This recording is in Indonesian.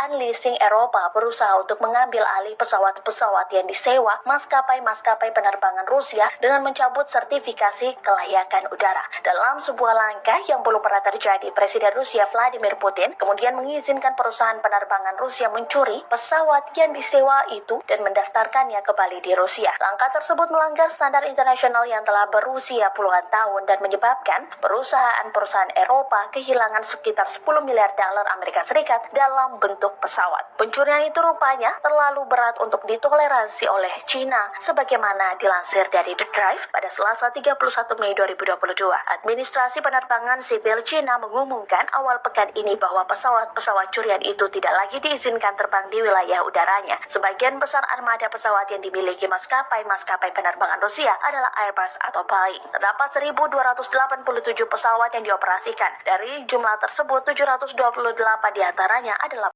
perusahaan leasing Eropa berusaha untuk mengambil alih pesawat-pesawat yang disewa maskapai-maskapai penerbangan Rusia dengan mencabut sertifikasi kelayakan udara. Dalam sebuah langkah yang belum pernah terjadi, Presiden Rusia Vladimir Putin kemudian mengizinkan perusahaan penerbangan Rusia mencuri pesawat yang disewa itu dan mendaftarkannya kembali di Rusia. Langkah tersebut melanggar standar internasional yang telah berusia puluhan tahun dan menyebabkan perusahaan-perusahaan Eropa kehilangan sekitar 10 miliar dolar Amerika Serikat dalam bentuk pesawat. Pencurian itu rupanya terlalu berat untuk ditoleransi oleh China, sebagaimana dilansir dari The Drive pada Selasa 31 Mei 2022. Administrasi penerbangan sipil China mengumumkan awal pekan ini bahwa pesawat-pesawat curian itu tidak lagi diizinkan terbang di wilayah udaranya. Sebagian besar armada pesawat yang dimiliki maskapai penerbangan Rusia adalah Airbus atau Boeing. Terdapat 1.287 pesawat yang dioperasikan. Dari jumlah tersebut, 728 diantaranya adalah